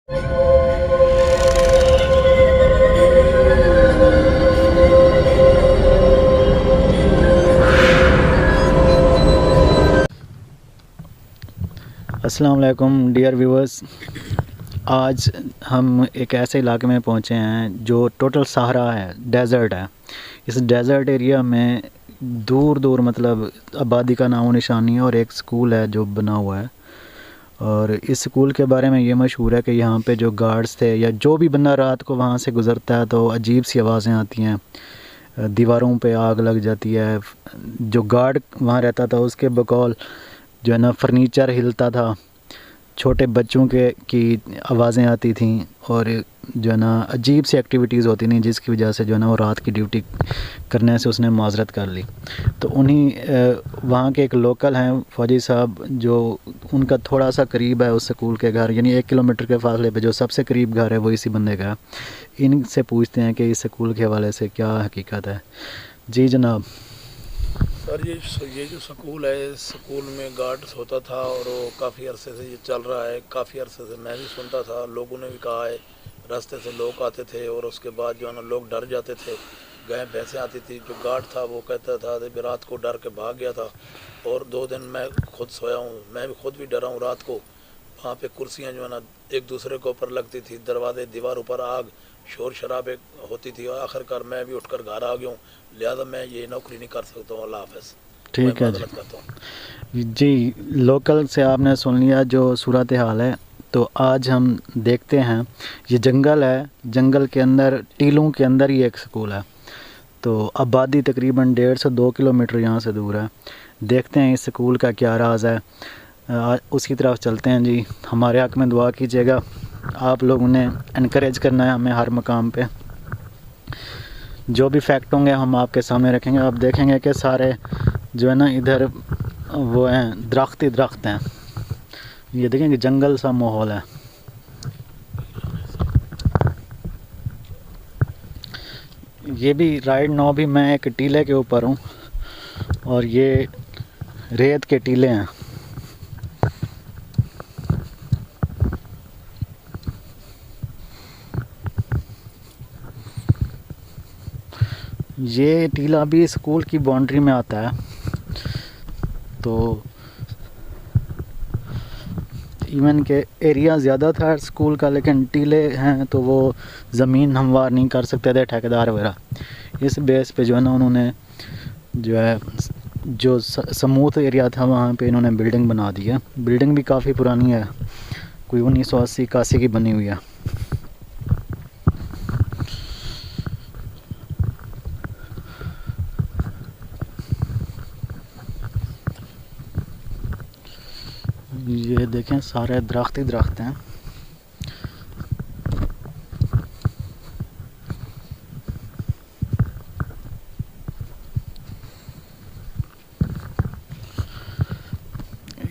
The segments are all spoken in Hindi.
अस्सलाम वालेकुम डियर व्यूअर्स। आज हम एक ऐसे इलाके में पहुंचे हैं जो टोटल सहारा है, डेज़र्ट है। इस डेज़र्ट एरिया में दूर दूर मतलब आबादी का नामो निशान नहीं है और एक स्कूल है जो बना हुआ है। और इस स्कूल के बारे में ये मशहूर है कि यहाँ पे जो गार्ड्स थे या जो भी बंदा रात को वहाँ से गुज़रता है तो अजीब सी आवाज़ें आती हैं, दीवारों पे आग लग जाती है। जो गार्ड वहाँ रहता था उसके बकौल जो है ना फर्नीचर हिलता था, छोटे बच्चों की आवाज़ें आती थीं और जो है ना अजीब सी एक्टिविटीज़ होती थी, जिसकी वजह से जो है ना वो रात की ड्यूटी करने से उसने माजरत कर ली। तो उन्हीं वहाँ के एक लोकल हैं फौजी साहब, जो उनका थोड़ा सा करीब है उस स्कूल के घर, यानी 1 किलोमीटर के फासले पे जो सबसे करीब घर है वो इसी बंदे का है। इनसे पूछते हैं कि इस स्कूल के हवाले से क्या हकीकत है। जी जनाब। सर ये जो स्कूल है, इस स्कूल में गार्ड्स होता था और वो काफ़ी अरसे से ये चल रहा है। काफ़ी अरसे से मैं भी सुनता था, लोगों ने भी कहा है, रास्ते से लोग आते थे और उसके बाद जो है ना लोग डर जाते थे। गाय भैंसें आती थी, जो गार्ड था वो कहता था कि रात को डर के भाग गया था। और 2 दिन मैं खुद सोया हूँ, मैं भी खुद भी डरा हूँ रात को। वहाँ पे कुर्सियाँ जो है ना एक दूसरे के ऊपर लगती थी, दरवाजे दीवारों पर आग, शोर शराबे होती थी और आखिरकार मैं भी उठकर घर आ गया हूँ। लिहाजा मैं ये नौकरी नहीं कर सकता हूँ। अल्लाह हाफ़िज़। ठीक है जी, लोकल से आपने सुन लिया जो सूरत हाल है। तो आज हम देखते हैं, ये जंगल है, जंगल के अंदर टीलों के अंदर ही एक स्कूल है। तो आबादी तकरीबन 1.5 से 2 किलोमीटर यहाँ से दूर है। देखते हैं इस स्कूल का क्या राज है, उसकी तरफ चलते हैं जी। हमारे हक़ में दुआ कीजिएगा, आप लोगों ने इनकरेज करना है हमें हर मकाम पे। जो भी फैक्ट होंगे हम आपके सामने रखेंगे। आप देखेंगे कि सारे जो है ना इधर वो हैं, दरख्त ही दरख्त हैं। ये देखेंगे जंगल सा माहौल है। ये भी राइट नाउ भी मैं एक टीले के ऊपर हूँ और ये रेत के टीले हैं। ये टीला भी स्कूल की बाउंड्री में आता है। तो इवन के एरिया ज़्यादा था स्कूल का, लेकिन टीले हैं तो वो ज़मीन हमवार नहीं कर सकते थे ठेकेदार वगैरह। इस बेस पे जो है ना उन्होंने जो है जो स्मूथ एरिया था वहाँ पे इन्होंने बिल्डिंग बना दी है। बिल्डिंग भी काफ़ी पुरानी है, कोई 1980-81 की बनी हुई है। ये देखें सारे दरख्त ही दरख्त हैं।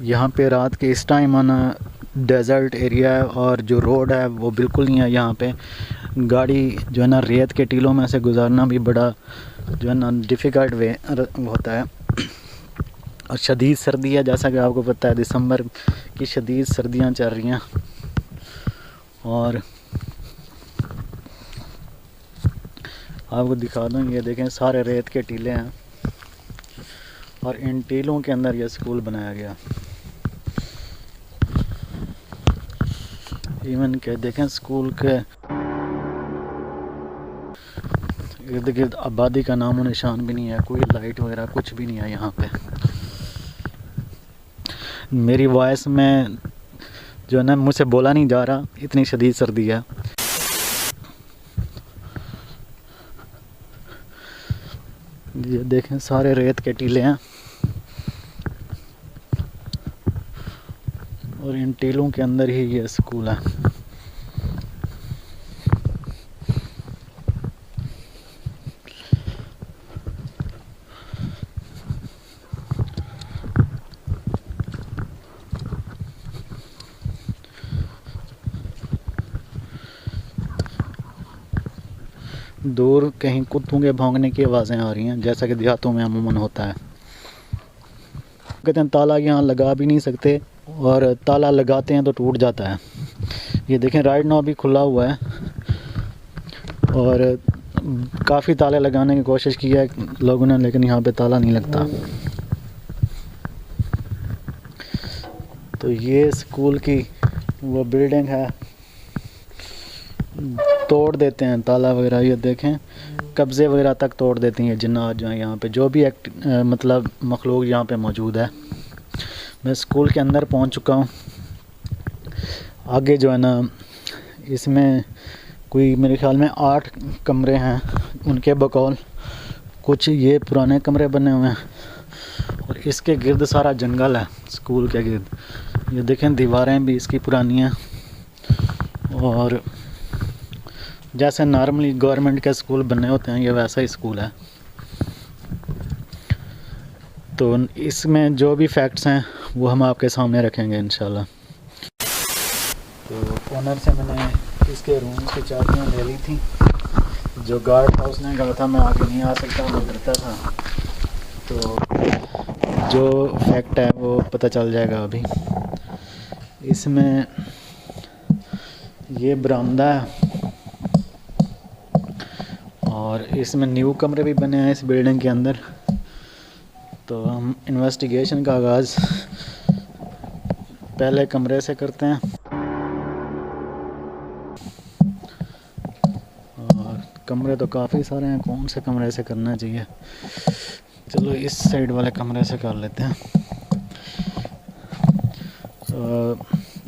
यहाँ पे रात के इस टाइम आना डेज़र्ट एरिया है और जो रोड है वो बिल्कुल नहीं है। यहाँ पे गाड़ी जो है ना रेत के टीलों में से गुजारना भी बड़ा जो है ना डिफ़िकल्ट वे होता है। और शदीद सर्दी है, जैसा कि आपको पता है दिसंबर की शदीद सर्दियाँ चल रही हैं। और आपको दिखा दूँ, ये देखें सारे रेत के टीले हैं और इन टीलों के अंदर ये स्कूल बनाया गया। इवन के देखें स्कूल के इर्द गिर्द आबादी का नामो निशान भी नहीं है, कोई लाइट वगैरह कुछ भी नहीं है यहाँ पे। मेरी वॉइस में जो है ना मुझसे बोला नहीं जा रहा, इतनी शदीद सर्दी है। ये देखें सारे रेत के टीले हैं और इन टीलों के अंदर ही ये स्कूल है। दूर कहीं कुत्तों के भौंकने की आवाज़ें आ रही हैं, जैसा कि देहातों में अमूमन होता है। कहते हैं ताला यहाँ लगा भी नहीं सकते और ताला लगाते हैं तो टूट जाता है। ये देखें राइट नाउ भी खुला हुआ है और काफ़ी ताले लगाने की कोशिश की है लोगों ने, लेकिन यहाँ पे ताला नहीं लगता। तो ये स्कूल की वो बिल्डिंग है, तोड़ देते हैं ताला वगैरह। ये देखें कब्ज़े वगैरह तक तोड़ देती हैं जिन्नात जो है यहाँ पे, जो भी मतलब मखलूक यहाँ पे मौजूद है। मैं स्कूल के अंदर पहुँच चुका हूँ। आगे जो है ना इसमें कोई मेरे ख्याल में 8 कमरे हैं उनके बकौल। कुछ ये पुराने कमरे बने हुए हैं और इसके गिर्द सारा जंगल है स्कूल के गिर्द। ये देखें दीवारें भी इसकी पुरानी हैं और जैसे नॉर्मली गवर्नमेंट के स्कूल बने होते हैं ये वैसा ही स्कूल है। तो इसमें जो भी फैक्ट्स हैं वो हम आपके सामने रखेंगे इंशाल्लाह। तो ओनर से मैंने इसके रूम की चाबियाँ ले ली थी। जो गार्ड था उसने कहा था मैं आगे नहीं आ सकता, वो डरता था। तो जो फैक्ट है वो पता चल जाएगा अभी। इसमें ये बरामदा है और इसमें न्यू कमरे भी बने हैं इस बिल्डिंग के अंदर। तो हम इन्वेस्टिगेशन का आगाज़ पहले कमरे से करते हैं और कमरे तो काफ़ी सारे हैं, कौन से कमरे से करना चाहिए। चलो इस साइड वाले कमरे से कर लेते हैं।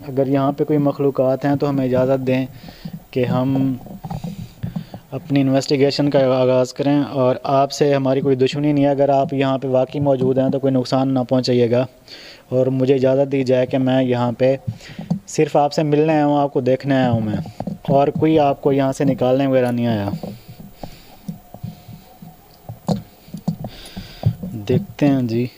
अगर यहाँ पे कोई मखलूक़ात हैं तो हमें इजाज़त दें कि हम अपनी इन्वेस्टिगेशन का आगाज़ करें। और आपसे हमारी कोई दुश्मनी नहीं है, अगर आप यहाँ पे वाकई मौजूद हैं तो कोई नुकसान ना पहुँचाइएगा। और मुझे इजाज़त दी जाए कि मैं यहाँ पे सिर्फ़ आपसे मिलने आया हूँ, आपको देखने आया हूँ मैं, और कोई आपको यहाँ से निकालने वगैरह नहीं आया। देखते हैं जी।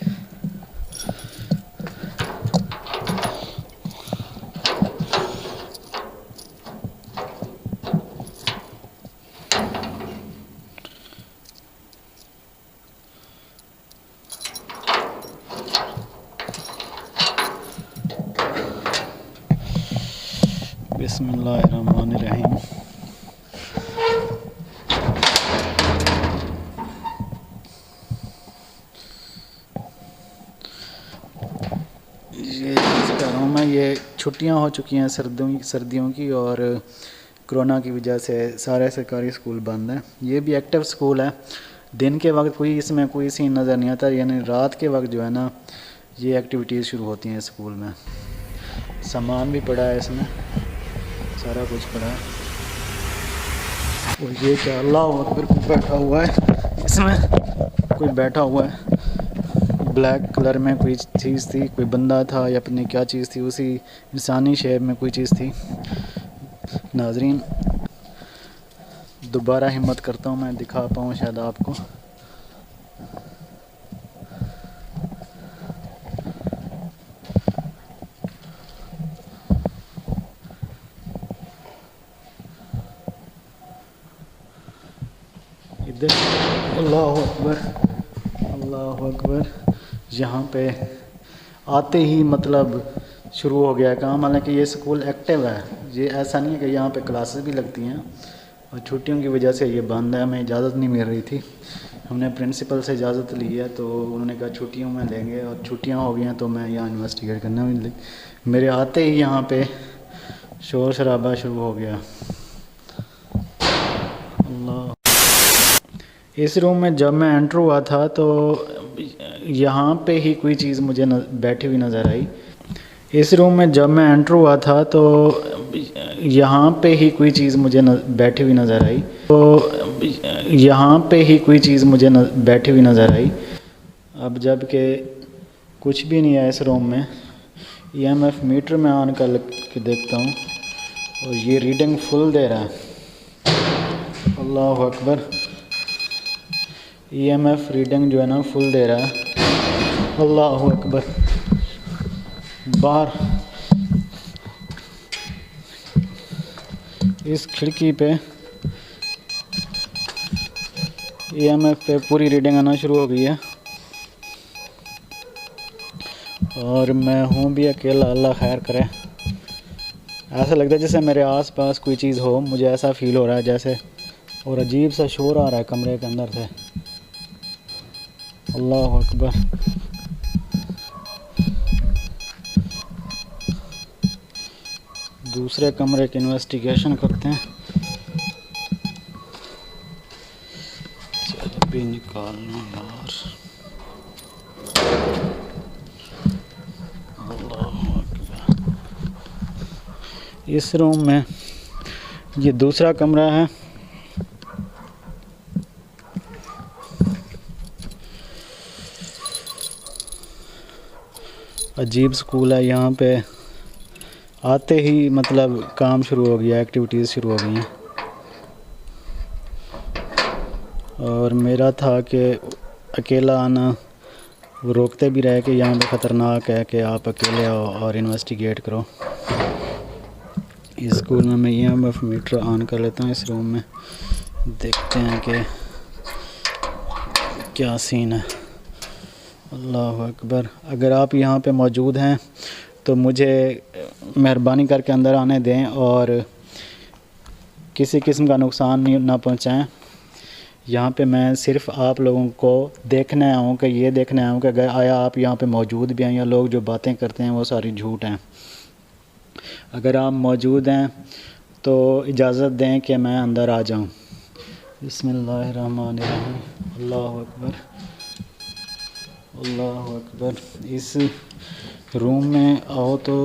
बिस्मिल्लाहिर्रहमानिर्रहीम। ये कह रहा हूँ मैं, ये छुट्टियाँ हो चुकी हैं सर्दियों की और कोरोना की वजह से सारे सरकारी स्कूल बंद हैं। ये भी एक्टिव स्कूल है। दिन के वक्त कोई इसमें कोई सीन नज़र नहीं आता, यानी रात के वक्त जो है ना ये एक्टिविटीज़ शुरू होती हैं स्कूल में। सामान भी पड़ा है इसमें, सारा कुछ पड़ा है। और ये क्या अल्लाह अकबर, कोई बैठा हुआ है इसमें, कोई बैठा हुआ है। ब्लैक कलर में कोई चीज़ थी, कोई बंदा था या पता नहीं क्या चीज़ थी, उसी इंसानी शेप में कोई चीज़ थी। नाजरीन दोबारा हिम्मत करता हूँ मैं दिखा पाऊँ शायद आपको। इधर अल्लाह अकबर, अल्लाह अकबर। यहाँ पे आते ही मतलब शुरू हो गया काम। हालांकि ये स्कूल एक्टिव है, ये ऐसा नहीं है कि यहाँ पे क्लासेस भी लगती हैं, और छुट्टियों की वजह से ये बंद है। हमें इजाज़त नहीं मिल रही थी, हमने प्रिंसिपल से इजाज़त ली है तो उन्होंने कहा छुट्टियों में लेंगे, और छुट्टियाँ हो गई हैं तो मैं यहाँ इन्वेस्टिगेट करने में। मेरे आते ही यहाँ पे शोर शराबा शुरू हो गया। अल्लाह। इस रूम में जब मैं एंटर हुआ था तो यहाँ पे ही कोई चीज़ मुझे बैठी हुई नज़र आई। इस रूम में जब मैं एंटर हुआ था तो यहाँ पे ही कोई चीज़ मुझे बैठी हुई नज़र आई। तो यहाँ पे ही कोई चीज़ मुझे बैठी हुई नज़र आई। अब जब के कुछ भी नहीं है इस रूम में। EMF मीटर में ऑन कर के देखता हूँ और ये रीडिंग फुल दे रहा है। अल्लाह अकबर। EMF रीडिंग जो है ना फुल दे रहा है। अल्लाह अकबर। बाहर इस खिड़की पे EMF पे पूरी रीडिंग आना शुरू हो गई है और मैं हूँ भी अकेला, अल्लाह खैर करे। ऐसा लगता है जैसे मेरे आसपास कोई चीज़ हो, मुझे ऐसा फील हो रहा है जैसे, और अजीब सा शोर आ रहा है कमरे के अंदर से। अल्लाह अकबर। दूसरे कमरे की इन्वेस्टिगेशन करते हैं। भी निकालना यार। अल्लाह अकबर। इस रूम में ये दूसरा कमरा है। अजीब स्कूल है, यहाँ पे आते ही मतलब काम शुरू हो गया, एक्टिविटीज़ शुरू हो गई हैं। और मेरा था कि अकेला आना, वो रोकते भी रहे कि यहाँ पे ख़तरनाक है कि आप अकेले आओ और इन्वेस्टिगेट करो। इस स्कूल में मैं EMF मीटर ऑन कर लेता हूँ। इस रूम में देखते हैं कि क्या सीन है। अल्लाह अकबर। अगर आप यहाँ पे मौजूद हैं तो मुझे मेहरबानी करके अंदर आने दें और किसी किस्म का नुकसान ना पहुँचाएँ। यहाँ पे मैं सिर्फ आप लोगों को देखने आया हूँ कि ये देखने आया हूँ कि अगर आया आप यहाँ पे मौजूद भी हैं या लोग जो बातें करते हैं वो सारी झूठ हैं। अगर आप मौजूद हैं तो इजाज़त दें कि मैं अंदर आ जाऊँ। बिस्मिल्लाहिर्रहमानिर्रहीम। अल्लाह अकबर, अल्लाह अकबर। इस रूम में आओ तो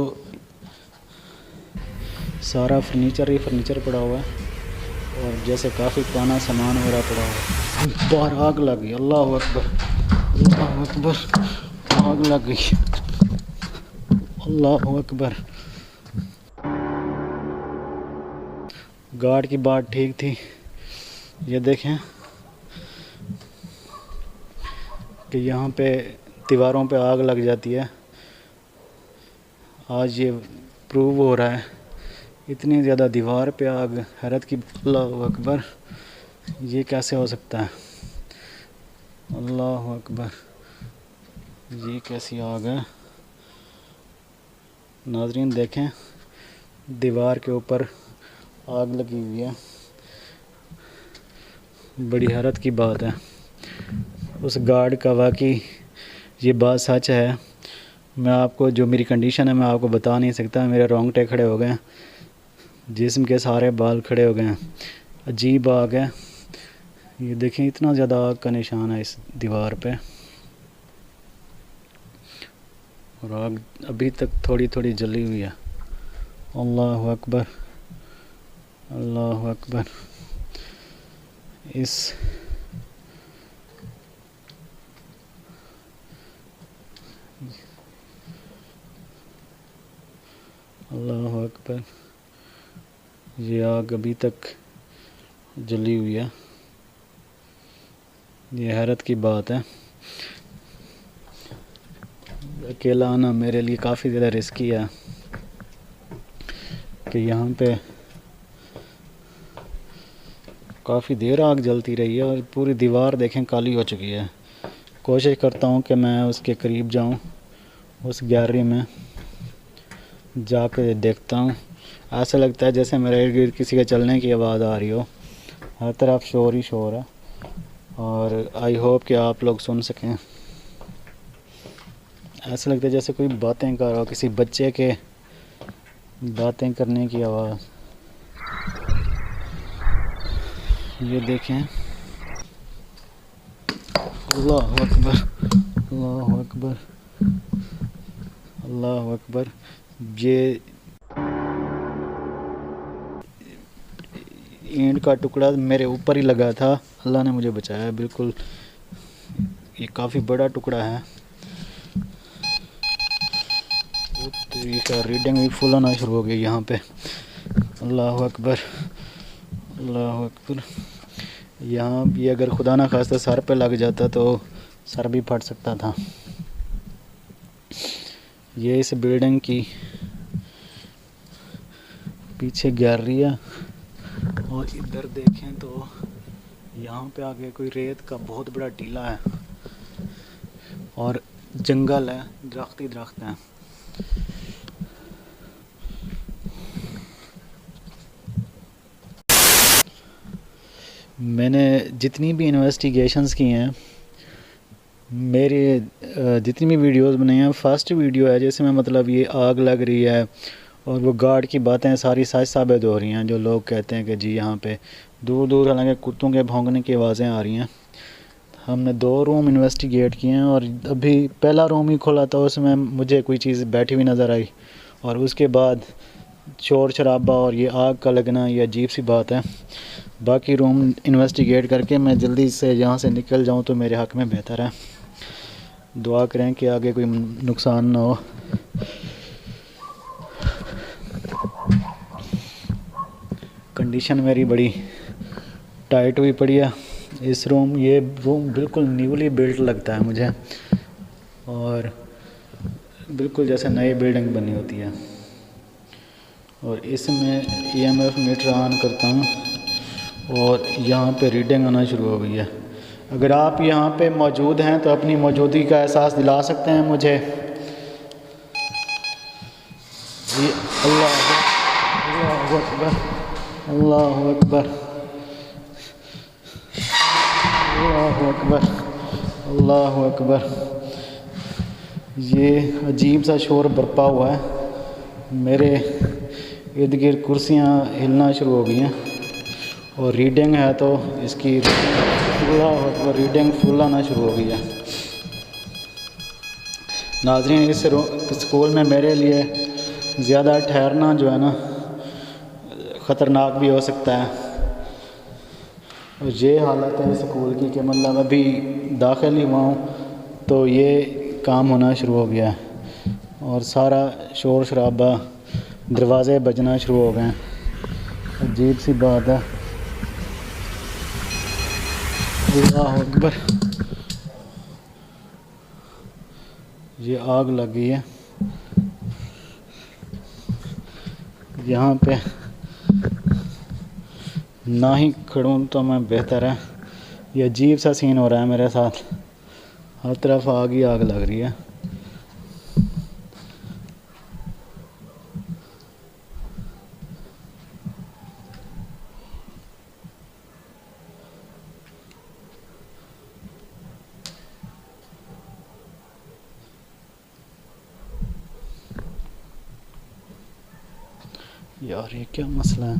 सारा फर्नीचर ही फर्नीचर पड़ा हुआ है और जैसे काफ़ी पुराना सामान वगैरह पड़ा हुआ है। बाहर आग लग गई। अल्लाह अकबर, अल्लाह अकबर। आग लग गई। अल्लाह अकबर। गार्ड की बात ठीक थी। ये देखें कि यहाँ पे दीवारों पे आग लग जाती है। आज ये प्रूव हो रहा है। इतनी ज़्यादा दीवार पे आग, हैरत की। अल्लाह अकबर। ये कैसे हो सकता है? अल्लाह अकबर। ये कैसी आग है? नाज़रीन देखें, दीवार के ऊपर आग लगी हुई है। बड़ी हैरत की बात है। उस गार्ड का वाकई ये बात सच है। मैं आपको जो मेरी कंडीशन है मैं आपको बता नहीं सकता। मेरे रोंगटे खड़े हो गए, जिस्म के सारे बाल खड़े हो गए हैं। अजीब आग है। ये देखें, इतना ज़्यादा आग का निशान है इस दीवार पे, और आग अभी तक थोड़ी थोड़ी जली हुई है। अल्लाह अकबर, अल्लाह अकबर। इस अल्लाह अकबर। ये आग अभी तक जली हुई है। ये हैरत की बात है। अकेला आना मेरे लिए काफ़ी ज़्यादा रिस्की है कि यहाँ पे काफ़ी देर आग जलती रही है और पूरी दीवार देखें काली हो चुकी है। कोशिश करता हूँ कि मैं उसके करीब जाऊँ, उस गैलरी में जाके देखता हूँ। ऐसा लगता है जैसे मेरे इर्द गिर्द किसी के चलने की आवाज़ आ रही हो। हर तरफ शोर ही शोर है और आई होप कि आप लोग सुन सकें। ऐसा लगता है जैसे कोई बातें कर रहा हो, किसी बच्चे के बातें करने की आवाज़। ये देखें। अल्लाह अकबर, अल्लाह अकबर, अल्लाह अकबर। ये ईंट का टुकड़ा मेरे ऊपर ही लगा था, अल्लाह ने मुझे बचाया बिल्कुल। ये काफ़ी बड़ा टुकड़ा है। रीडिंग भी फुल आना शुरू हो गई यहाँ पे। अल्लाह अकबर, अल्लाह अकबर। यहाँ भी अगर खुदा ना खास्ता सर पे लग जाता तो सर भी फट सकता था। ये इस बिल्डिंग की पीछे गैलरी है और इधर देखें तो यहाँ पे आगे कोई रेत का बहुत बड़ा टीला है और जंगल है, दरख्त ही दरख्त हैं। मैंने जितनी भी इन्वेस्टिगेशंस की हैं, मेरे जितनी भी वीडियोस बनाई हैं, फर्स्ट वीडियो है जैसे में मतलब ये आग लग रही है और वो गार्ड की बातें सारी सच साबित हो रही हैं। जो लोग कहते हैं कि जी यहाँ पे दूर दूर हालांकि कुत्तों के भौंकने की आवाज़ें आ रही हैं। हमने 2 रूम इन्वेस्टिगेट किए हैं और अभी पहला रूम ही खोला था, उसमें मुझे कोई चीज़ बैठी हुई नज़र आई और उसके बाद शोर शराबा और ये आग का लगना, ये अजीब सी बात है। बाकी रूम इन्वेस्टिगेट करके मैं जल्दी से यहाँ से निकल जाऊँ तो मेरे हक़ में बेहतर है। दुआ करें कि आगे कोई नुकसान ना हो। कंडीशन मेरी बड़ी टाइट हुई पड़ी है। ये रूम बिल्कुल न्यूली बिल्ट लगता है मुझे और बिल्कुल जैसे नई बिल्डिंग बनी होती है। और इसमें EMF मीटर ऑन करता हूँ और यहाँ पे रीडिंग आना शुरू हो गई है। अगर आप यहाँ पे मौजूद हैं तो अपनी मौजूदगी का एहसास दिला सकते हैं मुझे। ये अल्लाहु अकबर, अल्लाहु अकबर, अल्लाहु अकबर, अल्लाहु अकबर। ये अजीब सा शोर बरपा हुआ है। मेरे इर्द गिर्द कुर्सियाँ हिलना शुरू हो गई हैं और रीडिंग है तो इसकी अल्लाहु अकबर रीडिंग फुल आना शुरू हो गई है। नाज़रीन, इस स्कूल में मेरे लिए ज़्यादा ठहरना जो है ना ख़तरनाक भी हो सकता है। और ये हालत है स्कूल की कि मतलब अभी दाखिल ही हुआ हूँ तो ये काम होना शुरू हो गया है और सारा शोर शराबा, दरवाज़े बजना शुरू हो गए हैं। अजीब सी बात है। अल्लाहु अकबर, ये आग लग गई है यहाँ पे। ना ही खड़ूँ तो मैं बेहतर है। ये अजीब सा सीन हो रहा है मेरे साथ, हर तरफ आग ही आग लग रही है। यार ये क्या मसला है।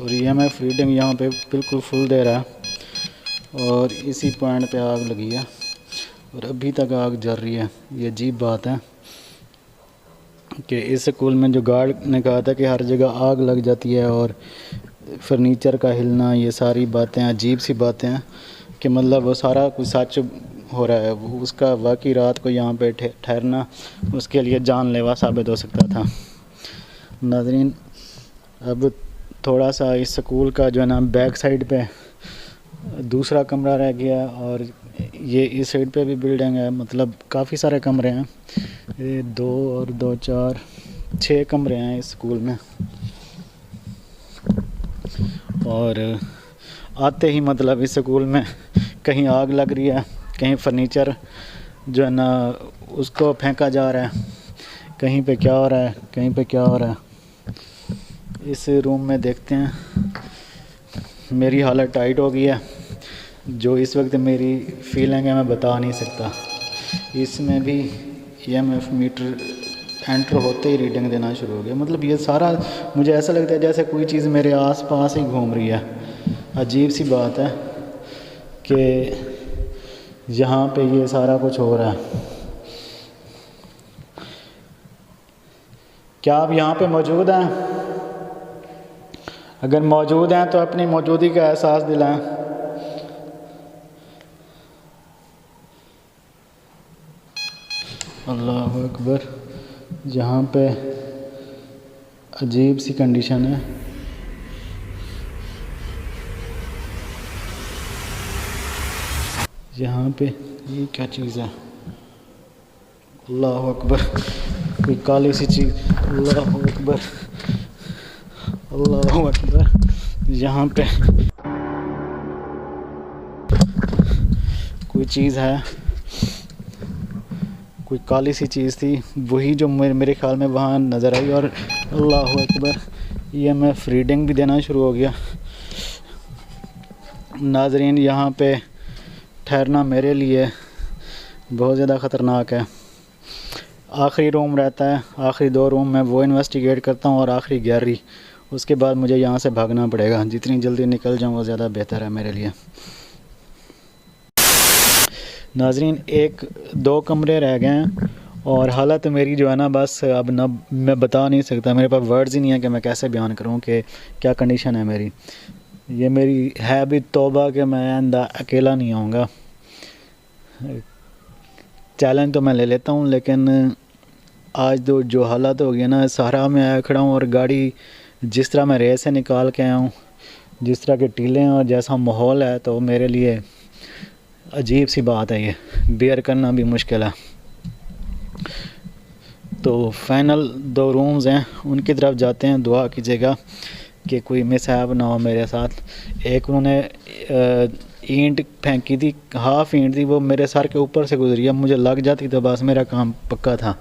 और EMF रीडिंग यहाँ पे बिल्कुल फुल दे रहा है और इसी पॉइंट पे आग लगी है और अभी तक आग जल रही है। ये अजीब बात है कि इस स्कूल में जो गार्ड ने कहा था कि हर जगह आग लग जाती है और फर्नीचर का हिलना, ये सारी बातें अजीब सी बातें हैं कि मतलब वो सारा कुछ सच हो रहा है। उसका वाकई रात को यहाँ पे ठहरना उसके लिए जानलेवा साबित हो सकता था। नाज़रीन, अब थोड़ा सा इस स्कूल का जो है ना बैक साइड पे दूसरा कमरा रह गया और ये इस साइड पे भी बिल्डिंग है, मतलब काफ़ी सारे कमरे हैं। ये 2 और 2 4 6 कमरे हैं इस स्कूल में। और आते ही मतलब इस स्कूल में कहीं आग लग रही है, कहीं फर्नीचर जो है ना उसको फेंका जा रहा है, कहीं पे क्या हो रहा है, कहीं पे क्या हो रहा है। इस रूम में देखते हैं। मेरी हालत टाइट हो गई है, जो इस वक्त मेरी फीलिंग है मैं बता नहीं सकता। इसमें भी EMF मीटर एंटर होते ही रीडिंग देना शुरू हो गया। मतलब ये सारा मुझे ऐसा लगता है जैसे कोई चीज़ मेरे आसपास ही घूम रही है। अजीब सी बात है कि यहाँ पे ये सारा कुछ हो रहा है। क्या आप यहाँ पे मौजूद हैं? अगर मौजूद हैं तो अपनी मौजूदगी का एहसास दिलाएं। अल्लाहु अकबर। यहाँ पे अजीब सी कंडीशन है। यहाँ पे ये क्या चीज़ है? अल्लाहु अकबर, कोई काली सी चीज़। अल्लाहु अकबर, अल्लाहु अकबर। यहाँ पे कोई चीज़ है, कोई काली सी चीज़ थी, वही जो मेरे ख्याल में वहाँ नज़र आई। और अल्लाह अकबर, EMF रीडिंग भी देना शुरू हो गया। नाज़रीन, यहाँ पे ठहरना मेरे लिए बहुत ज़्यादा ख़तरनाक है। आखिरी रूम रहता है, आखिरी 2 रूम मैं वो इन्वेस्टिगेट करता हूँ और आखिरी 11वीं, उसके बाद मुझे यहाँ से भागना पड़ेगा। जितनी जल्दी निकल जाऊँ वो ज़्यादा बेहतर है मेरे लिए। नाज़रीन, 1-2 कमरे रह गए हैं और हालत मेरी जो है ना, बस अब ना मैं बता नहीं सकता, मेरे पास वर्ड्स ही नहीं है कि मैं कैसे बयान करूँ कि क्या कंडीशन है मेरी। ये मेरी है भी तौबा कि मैं आइंदा अकेला नहीं आऊँगा। चैलेंज तो मैं ले लेता हूँ, लेकिन आज तो जो हालत हो गई ना, सहरा में आया खड़ा हूँ और गाड़ी जिस तरह मैं रेस से निकाल के आया हूँ, जिस तरह के टीले और जैसा माहौल है, तो मेरे लिए अजीब सी बात है, ये बेयर करना भी मुश्किल है। तो फाइनल 2 रूम्स हैं, उनकी तरफ जाते हैं। दुआ कीजिएगा कि कोई मिसहैप ना हो मेरे साथ। एक उन्होंने ईंट फेंकी थी, हाफ ईंट थी, वो मेरे सर के ऊपर से गुजरी। अब मुझे लग जाती तो बस मेरा काम पक्का था।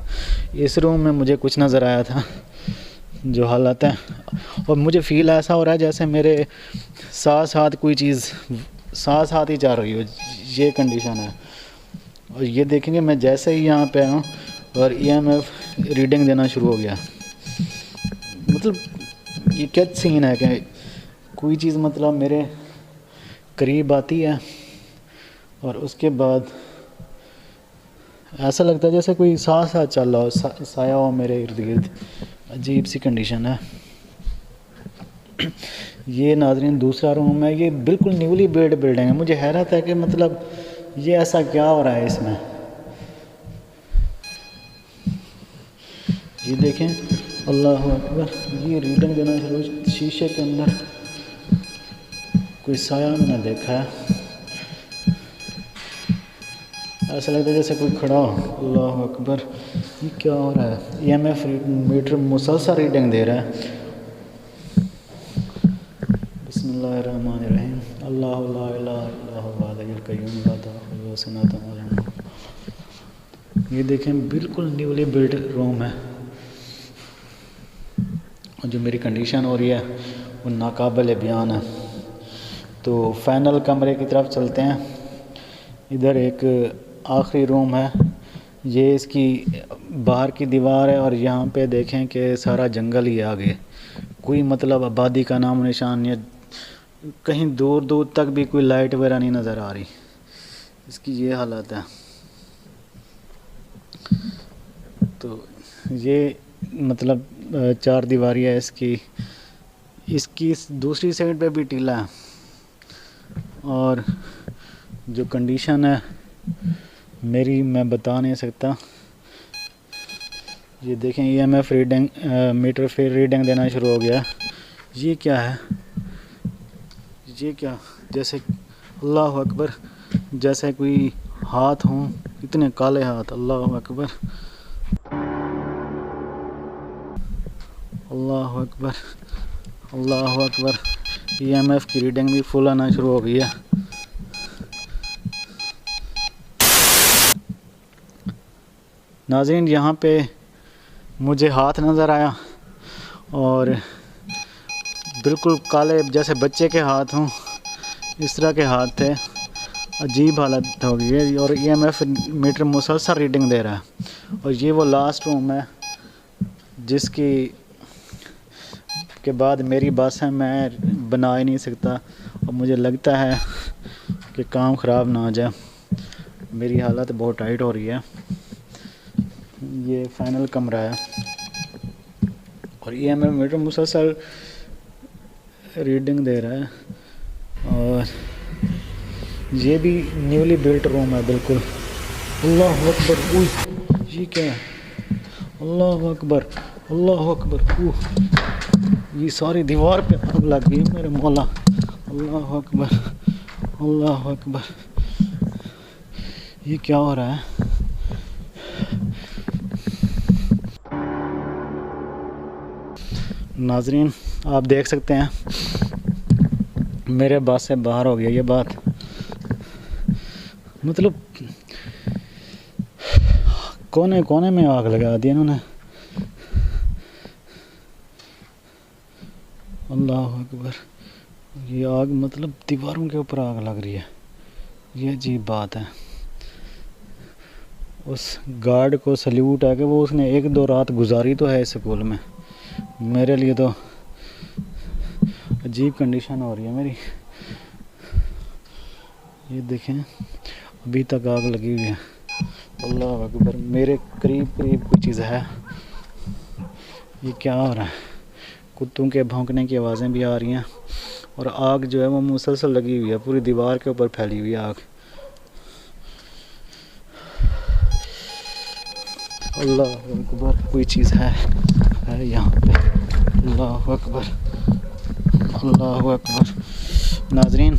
इस रूम में मुझे कुछ नज़र आया था, जो हालत है, और मुझे फ़ील ऐसा हो रहा है जैसे मेरे साथ साथ कोई चीज़ साथ साथ ही चल रही हो। ये कंडीशन है। और ये देखेंगे, मैं जैसे ही यहाँ पे आया और EMF रीडिंग देना शुरू हो गया। मतलब ये क्या सीन है कि कोई चीज़ मतलब मेरे करीब आती है और उसके बाद ऐसा लगता है जैसे कोई साथ साथ चल रहा हो, साया हो मेरे इर्द गिर्द। अजीब सी कंडीशन है। ये नाज़रीन दूसरा रूम है, ये बिल्कुल न्यूली बिल्ड बिल्डिंग है। मुझे हैरत है कि मतलब ये ऐसा क्या हो रहा है इसमें। ये देखें, अल्लाह अकबर, ये रीडिंग देना शुरू। शीशे के अंदर कोई साया मैंने देखा है, ऐसा लगता है जैसे कोई खड़ा हो। अल्लाह अकबर, ये क्या हो रहा है। EMF मीटर मुसलसल रीडिंग दे रहा है। बिस्मिल्लाहिर्रहमानिर्रहीम। अल्लाहु ला इलाहा इल्ला हुवल हय्युल क़य्यूम ला ताख़ुज़ुहु सिनतुन वला नौम। ये देखें, बिल्कुल न्यूली बिल्ड रूम है। और जो मेरी कंडीशन हो रही है वो नाकाबिल बयान है। तो फाइनल कमरे की तरफ चलते हैं। इधर एक आखिरी रूम है, ये इसकी बाहर की दीवार है और यहाँ पे देखें कि सारा जंगल ही आगे, कोई मतलब आबादी का नाम निशान नहीं है। कहीं दूर दूर तक भी कोई लाइट वगैरह नहीं नज़र आ रही। इसकी ये हालत है। तो ये मतलब 4 दीवारी है इसकी दूसरी साइड पे भी टीला है। और जो कंडीशन है मेरी, मैं बता नहीं सकता। ये देखें, EMF रीडिंग मीटर फिर रीडिंग देना शुरू हो गया। ये क्या है, ये क्या, जैसे अल्लाह अकबर, जैसे कोई हाथ हों, इतने काले हाथ। अल्लाह अकबर, अल्लाह अकबर, अल्लाह अकबर। EMF की रीडिंग भी फुल आना शुरू हो गई है। नाज़रीन, यहाँ पे मुझे हाथ नज़र आया और बिल्कुल काले, जैसे बच्चे के हाथ हों, इस तरह के हाथ थे। अजीब हालत हो गई है। और EMF मीटर मुसलसल रीडिंग दे रहा है। और ये वो लास्ट रूम है जिसकी के बाद मेरी बस है, मैं बना ही नहीं सकता। और मुझे लगता है कि काम ख़राब ना हो जाए। मेरी हालत बहुत टाइट हो रही है। ये फाइनल कमरा है और EMF मीटर मुसलसल रीडिंग दे रहा है। और ये भी न्यूली बिल्ट रूम है बिल्कुल। अल्लाह अकबर, ये क्या है। अल्लाह अकबर, अल्लाह अकबर। ये सारी दीवार पे आग लग गई मेरे मौला। अल्लाह अकबर, अल्लाह अकबर। ये क्या हो रहा है। नाज़रीन, आप देख सकते हैं मेरे बस से बाहर हो गया ये बात। मतलब कोने कोने में आग लगा दी इन्होंने। अल्लाह अकबर, ये आग मतलब दीवारों के ऊपर आग लग रही है, ये अजीब बात है। उस गार्ड को सल्यूट है कि वो उसने 1-2 रात गुजारी तो है स्कूल में। मेरे लिए तो अजीब कंडीशन हो रही है मेरी। ये देखें अभी तक आग लगी हुई है। अल्लाह अकबर, मेरे करीब करीब कोई चीज़ है। ये क्या हो रहा है? कुत्तों के भौंकने की आवाज़ें भी आ रही हैं और आग जो है वो मुसलसल लगी हुई है, पूरी दीवार के ऊपर फैली हुई है आग। अल्लाह अकबर, कोई चीज़ है यहाँ पे। अल्लाह अकबर, अल्लाह अकबर। नाजरीन,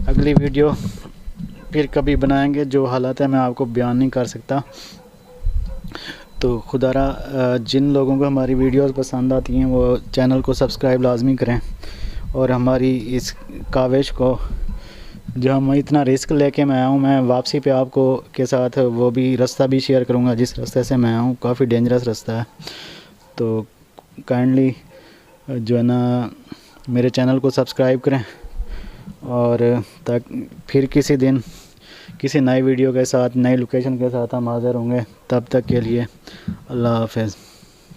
अगली वीडियो फिर कभी बनाएंगे, जो हालात है मैं आपको बयान नहीं कर सकता। तो खुदारा जिन लोगों को हमारी वीडियोस पसंद आती हैं वो चैनल को सब्सक्राइब लाजमी करें, और हमारी इस काविश को, जो हम इतना रिस्क लेके मैं आया हूँ, मैं वापसी पे आपको के साथ वो भी रास्ता भी शेयर करूँगा जिस रास्ते से मैं आया हूँ। काफ़ी डेंजरस रास्ता है, तो काइंडली जो है ना मेरे चैनल को सब्सक्राइब करें, और तक फिर किसी दिन किसी नई वीडियो के साथ, नई लोकेशन के साथ हम हाज़िर होंगे। तब तक के लिए अल्लाह हाफ़िज़।